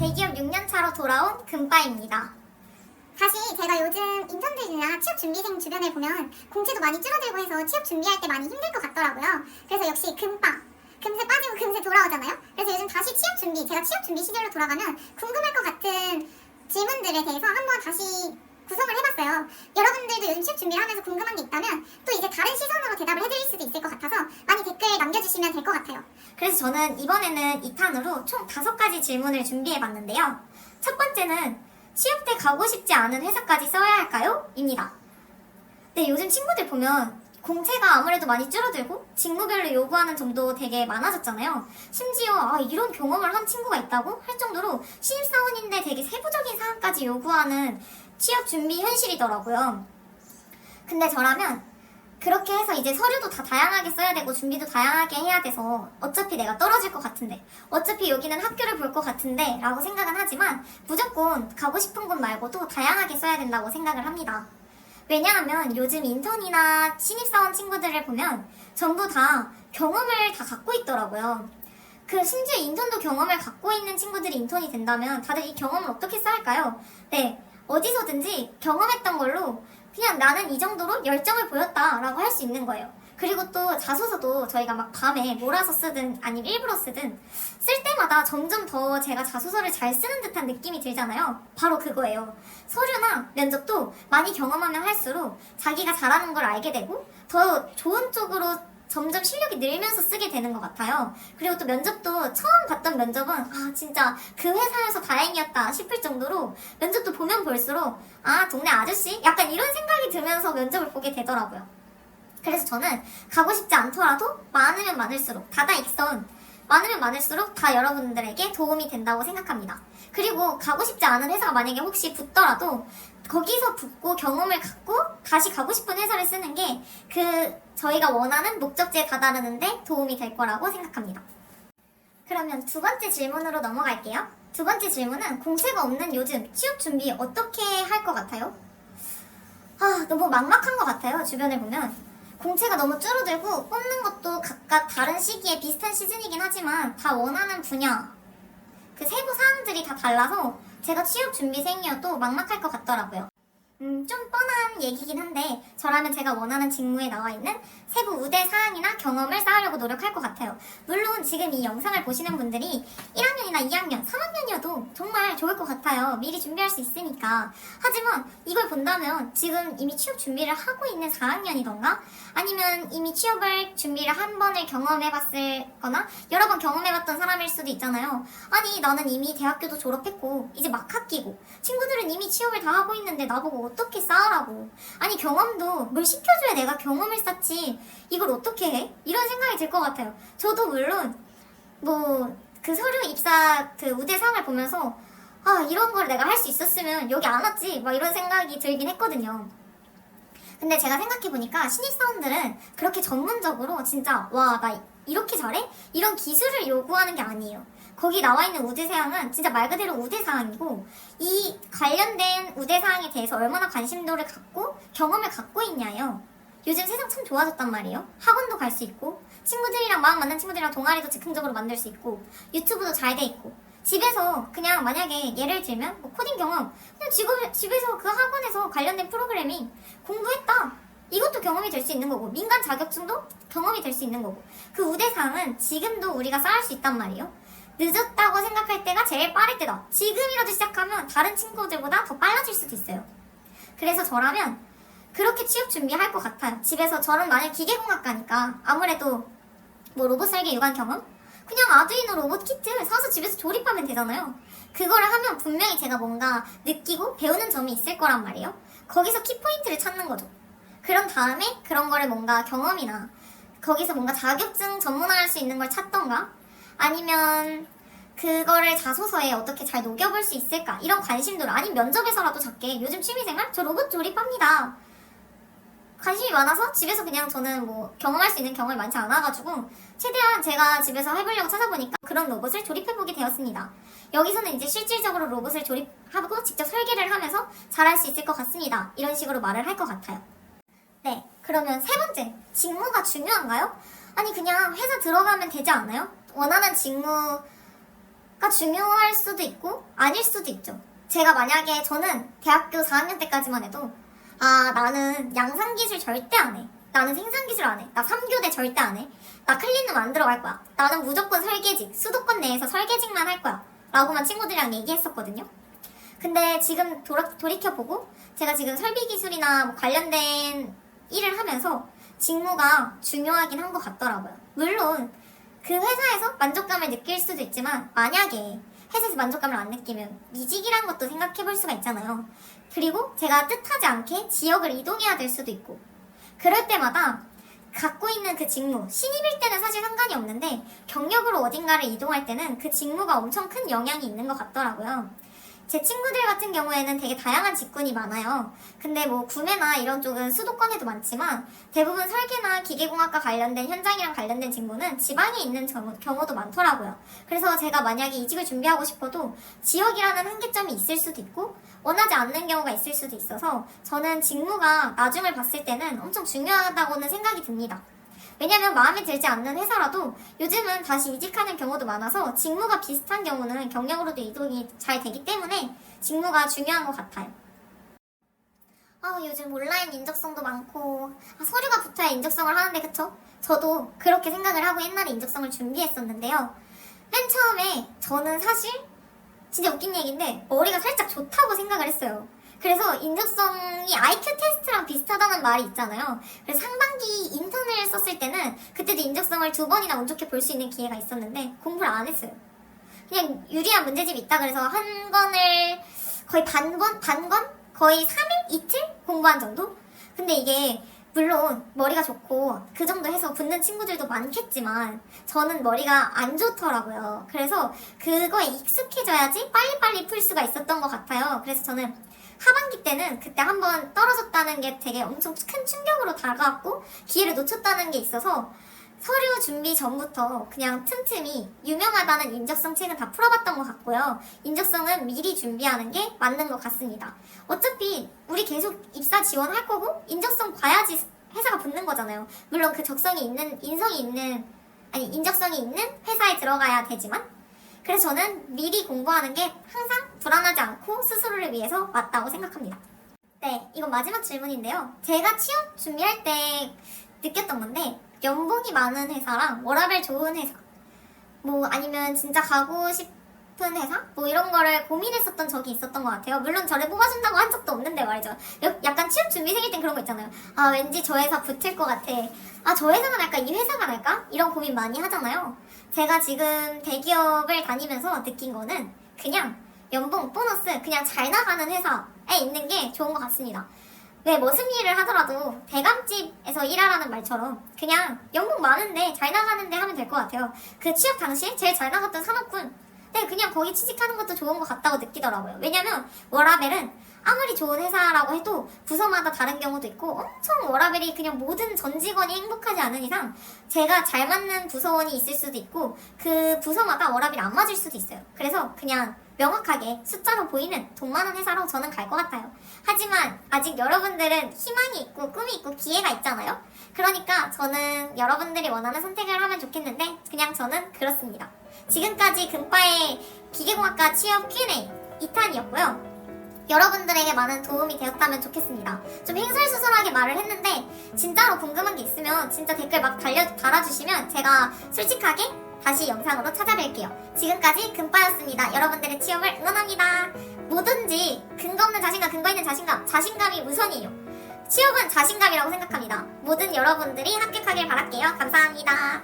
대기업 6년차로 돌아온 금빠입니다. 다시 제가 요즘 인턴들이나 취업 준비생 주변에 보면 공채도 많이 줄어들고 해서 취업 준비할 때 많이 힘들 것 같더라고요. 그래서 역시 금빠, 금세 빠지고 금세 돌아오잖아요. 그래서 요즘 다시 취업 준비, 제가 취업 준비 시절로 돌아가면 궁금할 것 같은 질문들에 대해서 한번 다시 구성을 해봤어요. 여러분들도 요즘 취업 준비를 하면서 궁금한 게 있다면 또 이제 다른 시선으로 대답을 해드릴 수도 있을 것 같아서 많이 댓글 남겨주시면 될 것 같아요. 그래서 저는 이번에는 2탄으로 총 5가지 질문을 준비해봤는데요. 첫 번째는 취업 때 가고 싶지 않은 회사까지 써야 할까요? 입니다. 네, 요즘 친구들 보면 공채가 아무래도 많이 줄어들고 직무별로 요구하는 점도 되게 많아졌잖아요. 심지어 이런 경험을 한 친구가 있다고 할 정도로 신입사원인데 되게 세부적인 사항까지 요구하는 취업 준비 현실이더라고요. 근데 저라면 그렇게 해서 이제 서류도 다 다양하게 써야 되고 준비도 다양하게 해야 돼서 어차피 내가 떨어질 것 같은데, 어차피 여기는 학교를 볼 것 같은데 라고 생각은 하지만 무조건 가고 싶은 곳 말고도 다양하게 써야 된다고 생각을 합니다. 왜냐하면 요즘 인턴이나 신입사원 친구들을 보면 전부 다 경험을 다 갖고 있더라고요. 심지어 인턴도 경험을 갖고 있는 친구들이 인턴이 된다면 다들 이 경험을 어떻게 쌓을까요? 네, 어디서든지 경험했던 걸로 그냥 나는 이 정도로 열정을 보였다라고 할 수 있는 거예요. 그리고 또 자소서도 저희가 막 밤에 몰아서 쓰든 아니면 일부러 쓰든 쓸 때마다 점점 더 제가 자소서를 잘 쓰는 듯한 느낌이 들잖아요. 바로 그거예요. 서류나 면접도 많이 경험하면 할수록 자기가 잘하는 걸 알게 되고 더 좋은 쪽으로 점점 실력이 늘면서 쓰게 되는 것 같아요. 그리고 또 면접도 처음 봤던 면접은 진짜 그 회사여서 다행이었다 싶을 정도로 면접도 보면 볼수록 동네 아저씨? 약간 이런 생각이 들면서 면접을 보게 되더라고요. 그래서 저는 가고 싶지 않더라도 많으면 많을수록 다다익선 많으면 많을수록 다 여러분들에게 도움이 된다고 생각합니다. 그리고 가고 싶지 않은 회사가 만약에 혹시 붙더라도 거기서 붙고 경험을 갖고 다시 가고 싶은 회사를 쓰는 게 저희가 원하는 목적지에 다다르는데 도움이 될 거라고 생각합니다. 그러면 두 번째 질문으로 넘어갈게요. 두 번째 질문은 공채가 없는 요즘 취업 준비 어떻게 할 것 같아요? 너무 막막한 것 같아요. 주변에 보면 공채가 너무 줄어들고 뽑는 것도 각각 다른 시기에 비슷한 시즌이긴 하지만 다 원하는 분야 세부 사항들이 다 달라서 제가 취업 준비생이어도 막막할 것 같더라고요. 좀 뻔한 얘기긴 한데 저라면 제가 원하는 직무에 나와 있는 세부 우대 사항이나 경험을 쌓으려고 노력할 것 같아요. 물론 지금 이 영상을 보시는 분들이 1학년이나 2학년, 3학년이어도 정말 좋을 것 같아요. 미리 준비할 수 있으니까. 하지만 이걸 본다면 지금 이미 취업 준비를 하고 있는 4학년이던가 아니면 이미 취업을 준비를 한 번을 경험해봤을 거나 여러 번 경험해봤던 사람일 수도 있잖아요. 아니 나는 이미 대학교도 졸업했고 이제 막 학기고 친구들은 이미 취업을 다 하고 있는데 나보고 어떻게 쌓으라고. 아니 경험도 뭘 시켜줘야 내가 경험을 쌓지 이걸 어떻게 해? 이런 생각이 들 것 같아요. 저도 물론 그 서류 입사 우대상을 보면서 이런 걸 내가 할 수 있었으면 여기 안 왔지 막 이런 생각이 들긴 했거든요. 근데 제가 생각해보니까 신입사원들은 그렇게 전문적으로 진짜 나 이렇게 잘해? 이런 기술을 요구하는 게 아니에요. 거기 나와 있는 우대사항은 진짜 말 그대로 우대사항이고 이 관련된 우대사항에 대해서 얼마나 관심도를 갖고 경험을 갖고 있냐요. 요즘 세상 참 좋아졌단 말이에요. 학원도 갈 수 있고 친구들이랑 마음 맞는 친구들이랑 동아리도 즉흥적으로 만들 수 있고 유튜브도 잘 돼 있고 집에서 그냥 만약에 예를 들면 코딩 경험 그냥 집에서 그 학원에서 관련된 프로그래밍 공부했다. 이것도 경험이 될 수 있는 거고 민간 자격증도 경험이 될 수 있는 거고 그 우대사항은 지금도 우리가 쌓을 수 있단 말이에요. 늦었다고 생각할 때가 제일 빠를 때다. 지금이라도 시작하면 다른 친구들보다 더 빨라질 수도 있어요. 그래서 저라면 그렇게 취업 준비할 것 같아요. 집에서 저는 만약 기계공학과니까 아무래도 로봇 설계 유관 경험? 그냥 아두이노 로봇 키트 사서 집에서 조립하면 되잖아요. 그거를 하면 분명히 제가 뭔가 느끼고 배우는 점이 있을 거란 말이에요. 거기서 키포인트를 찾는 거죠. 그런 다음에 그런 거를 뭔가 경험이나 거기서 뭔가 자격증 전문화할 수 있는 걸 찾던가 아니면 그거를 자소서에 어떻게 잘 녹여볼 수 있을까 이런 관심도를 아니면 면접에서라도 작게 요즘 취미생활? 저 로봇 조립합니다. 관심이 많아서 집에서 그냥 저는 경험할 수 있는 경험이 많지 않아가지고 최대한 제가 집에서 해보려고 찾아보니까 그런 로봇을 조립해보게 되었습니다. 여기서는 이제 실질적으로 로봇을 조립하고 직접 설계를 하면서 잘할 수 있을 것 같습니다. 이런 식으로 말을 할 것 같아요. 네, 그러면 세 번째, 직무가 중요한가요? 아니 그냥 회사 들어가면 되지 않아요? 원하는 직무가 중요할 수도 있고 아닐 수도 있죠. 제가 만약에 저는 대학교 4학년 때까지만 해도 나는 양산기술 절대 안 해. 나는 생산기술 안 해. 나 3교대 절대 안 해. 나 클린룸 안 들어갈 거야. 나는 무조건 설계직, 수도권 내에서 설계직만 할 거야. 라고만 친구들이랑 얘기했었거든요. 근데 지금 돌이켜보고 제가 지금 설비기술이나 뭐 관련된 일을 하면서 직무가 중요하긴 한 것 같더라고요. 물론 그 회사에서 만족감을 느낄 수도 있지만 만약에 회사에서 만족감을 안 느끼면 이직이란 것도 생각해 볼 수가 있잖아요. 그리고 제가 뜻하지 않게 지역을 이동해야 될 수도 있고 그럴 때마다 갖고 있는 그 직무, 신입일 때는 사실 상관이 없는데 경력으로 어딘가를 이동할 때는 그 직무가 엄청 큰 영향이 있는 것 같더라고요. 제 친구들 같은 경우에는 되게 다양한 직군이 많아요. 근데 뭐 구매나 이런 쪽은 수도권에도 많지만 대부분 설계나 기계공학과 관련된 현장이랑 관련된 직무는 지방에 있는 경우도 많더라고요. 그래서 제가 만약에 이직을 준비하고 싶어도 지역이라는 한계점이 있을 수도 있고 원하지 않는 경우가 있을 수도 있어서 저는 직무가 나중을 봤을 때는 엄청 중요하다고는 생각이 듭니다. 왜냐면 마음에 들지 않는 회사라도 요즘은 다시 이직하는 경우도 많아서 직무가 비슷한 경우는 경력으로도 이동이 잘 되기 때문에 직무가 중요한 것 같아요. 요즘 온라인 인적성도 많고 서류가 붙어야 인적성을 하는데 그쵸? 저도 그렇게 생각을 하고 옛날에 인적성을 준비했었는데요. 맨 처음에 저는 사실 진짜 웃긴 얘기인데 머리가 살짝 좋다고 생각을 했어요. 그래서 인적성이 IQ 테스트랑 비슷하다는 말이 있잖아요. 그래서 상반기 인턴을 썼을 때는 그때도 인적성을 2번이나 운 좋게 볼 수 있는 기회가 있었는데 공부를 안 했어요. 그냥 유리한 문제집이 있다 그래서 한 권을 거의 반권? 거의 3일? 이틀? 공부한 정도? 근데 이게 물론 머리가 좋고 그 정도 해서 붙는 친구들도 많겠지만 저는 머리가 안 좋더라고요. 그래서 그거에 익숙해져야지 빨리빨리 풀 수가 있었던 것 같아요. 그래서 저는 하반기 때는 그때 한번 떨어졌다는 게 되게 엄청 큰 충격으로 다가왔고 기회를 놓쳤다는 게 있어서 서류 준비 전부터 그냥 틈틈이 유명하다는 인적성 책은 다 풀어봤던 것 같고요. 인적성은 미리 준비하는 게 맞는 것 같습니다. 어차피 우리 계속 입사 지원할 거고 인적성 봐야지 회사가 붙는 거잖아요. 물론 그 인적성이 있는 회사에 들어가야 되지만 그래서 저는 미리 공부하는 게 항상 불안하지 않고 스스로를 위해서 맞다고 생각합니다. 네, 이건 마지막 질문인데요. 제가 취업 준비할 때 느꼈던 건데 연봉이 많은 회사랑 워라밸 좋은 회사 뭐 아니면 진짜 가고 싶은 회사? 뭐 이런 거를 고민했었던 적이 있었던 것 같아요. 물론 저를 뽑아준다고 한 적도 없는데 말이죠. 약간 취업 준비생일 땐 그런 거 있잖아요. 왠지 저 회사 붙을 것 같아. 저 회사가 날까? 이 회사가 날까? 이런 고민 많이 하잖아요. 제가 지금 대기업을 다니면서 느낀 거는 그냥 연봉, 보너스 그냥 잘 나가는 회사에 있는 게 좋은 것 같습니다. 왜 무슨 일을 하더라도 대감집에서 일하라는 말처럼 그냥 연봉 많은데 잘 나가는데 하면 될 것 같아요. 그 취업 당시에 제일 잘 나갔던 산업군 그냥 거기 취직하는 것도 좋은 것 같다고 느끼더라고요. 왜냐면 워라벨은 아무리 좋은 회사라고 해도 부서마다 다른 경우도 있고 엄청 워라벨이 그냥 모든 전 직원이 행복하지 않은 이상 제가 잘 맞는 부서원이 있을 수도 있고 그 부서마다 워라벨이 안 맞을 수도 있어요. 그래서 그냥 명확하게 숫자로 보이는 돈 많은 회사로 저는 갈 것 같아요. 하지만 아직 여러분들은 희망이 있고 꿈이 있고 기회가 있잖아요. 그러니까 저는 여러분들이 원하는 선택을 하면 좋겠는데 그냥 저는 그렇습니다. 지금까지 금빠의 기계공학과 취업 Q&A 2탄이었고요. 여러분들에게 많은 도움이 되었다면 좋겠습니다. 좀 횡설수설하게 말을 했는데 진짜로 궁금한 게 있으면 진짜 댓글 막 달아주시면 제가 솔직하게 다시 영상으로 찾아뵐게요. 지금까지 금빠였습니다. 여러분들의 취업을 응원합니다. 뭐든지 근거 없는 자신감, 근거 있는 자신감이 우선이에요. 취업은 자신감이라고 생각합니다. 모든 여러분들이 합격하길 바랄게요. 감사합니다.